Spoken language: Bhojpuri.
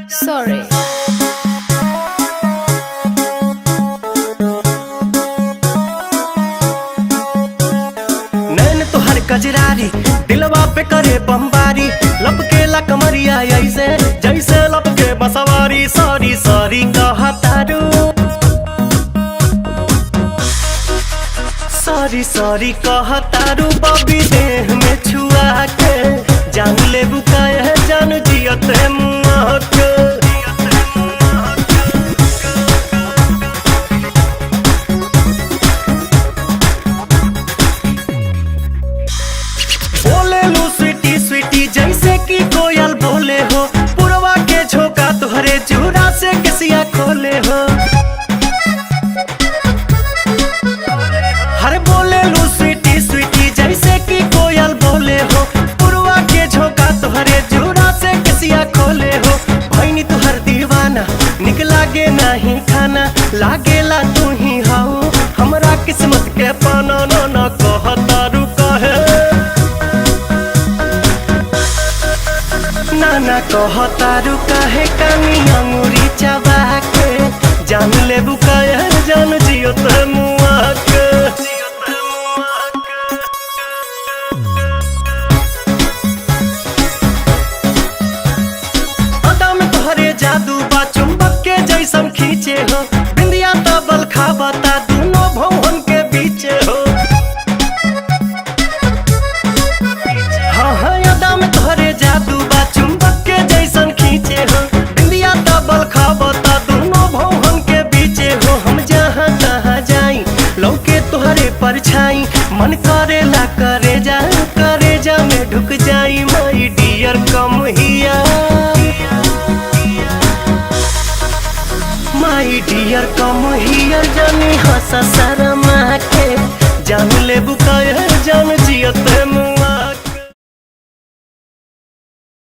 Sorry. नैन तोहर कजरारी दिलवा पे करे बमबारी, लपकेला कमरिया ऐसे जैसे लपके बसवारी। सॉरी सॉरी कहतारू, सॉरी सॉरी कहतारू। बबी देह में छुआ के जान ले बुकाए जान जियत मुआ के। बोले लू स्वीटी स्वीटी जैसे कि कोयल बोले हो, पुरवा के झोंका तुहरे चूड़ा से किसिया खोले हो। हर बोले लू स्वीटी स्वीटी जैसे कि कोयल बोले हो, पुरवा के झोंका तुहरे चूड़ा से किसिया खोले हो। भैनी तुहर दीवाना निक लागे नहीं खाना, लागेला तू ही हाउ हमरा किस्मत के पाना। न कहतारू कहे नाना कहतारू काहे कानी अंगूरी चबा के जान ले बुकाया जान जियो ते मुआ के। अदा में तोहरे जादू बा चुंबक के जैसन खींचे हो, बिंदिया तबल खाबता दोनों भवन के बीचे हो। हाँ हाँ अदा में तोहरे जादू बा चुंबक के जैसन खींचे हो, बिंदिया तबल खाबता दोनों भवन के बीचे हो। हम जहाँ तहाँ जाई लौके तोहरे परछाई, मन करेला करे जा में ढुक जाई। माई डियर कम हिया, माई डियर कम हियर जानी हंसा